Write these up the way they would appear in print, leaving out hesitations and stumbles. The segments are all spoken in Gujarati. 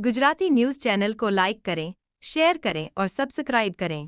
गुजराती न्यूज़ चैनल को लाइक करें, शेयर करें और सब्सक्राइब करें।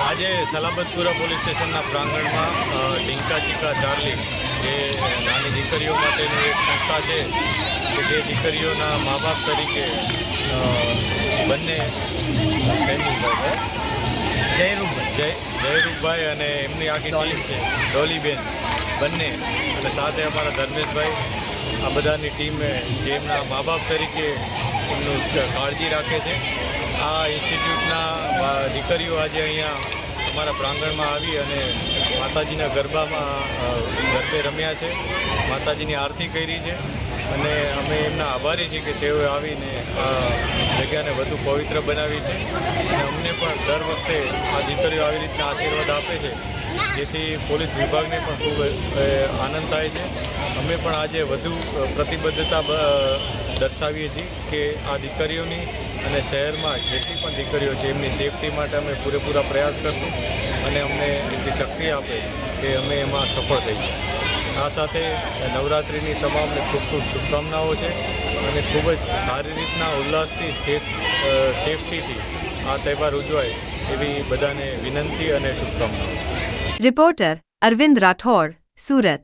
આજે સલાબતપુરા પોલીસ સ્ટેશનના પ્રાંગણમાં ઢીંકા ચીકા ચાર્લી જે નાની દીકરીઓ માટેની એક સંસ્થા છે કે જે દીકરીઓના મા બાપ તરીકે બંને જયરૂપભાઈ અને એમની આખી ટીમ છે ડોલીબેન બંને અને સાથે અમારા ધર્મેશભાઈ આ બધાની ટીમે જે એમના મા બાપ તરીકે એમનું કાળજી રાખે છે. આ ઇન્સ્ટિટ્યૂટના દીકરીઓ આજે અહીંયા અમારા પ્રાંગણમાં આવી અને માતાજીના ગરબે રમ્યા છે, માતાજીની આરતી કરી છે અને અમે એમના આભારી છીએ કે તેઓએ આવીને આ જગ્યાને વધુ પવિત્ર બનાવી છે અને અમને પણ દર વખતે આ દીકરીઓ આવી રીતના આશીર્વાદ આપે છે જેથી પોલીસ વિભાગને પણ ખૂબ આનંદ થાય છે. અમે પણ આજે વધુ પ્રતિબદ્ધતા દર્શાવીએ છીએ કે આ દીકરીઓની અને શહેરમાં જેટલી પણ દીકરીઓ છે એમની સેફટી માટે અમે પૂરેપૂરા પ્રયાસ કરશું અને અમને એટલી શક્તિ આપે કે અમે એમાં સફળ થઈએ. આ સાથે નવરાત્રિની તમામને ખૂબ ખૂબ શુભકામનાઓ છે અને ખૂબ જ સારી રીતના ઉલ્લાસથી સેફટીથી આ તહેવાર ઉજવાય એવી બધાને વિનંતી અને શુભકામનાઓ. रिपोर्टर अरविंद राठौड़, सूरत।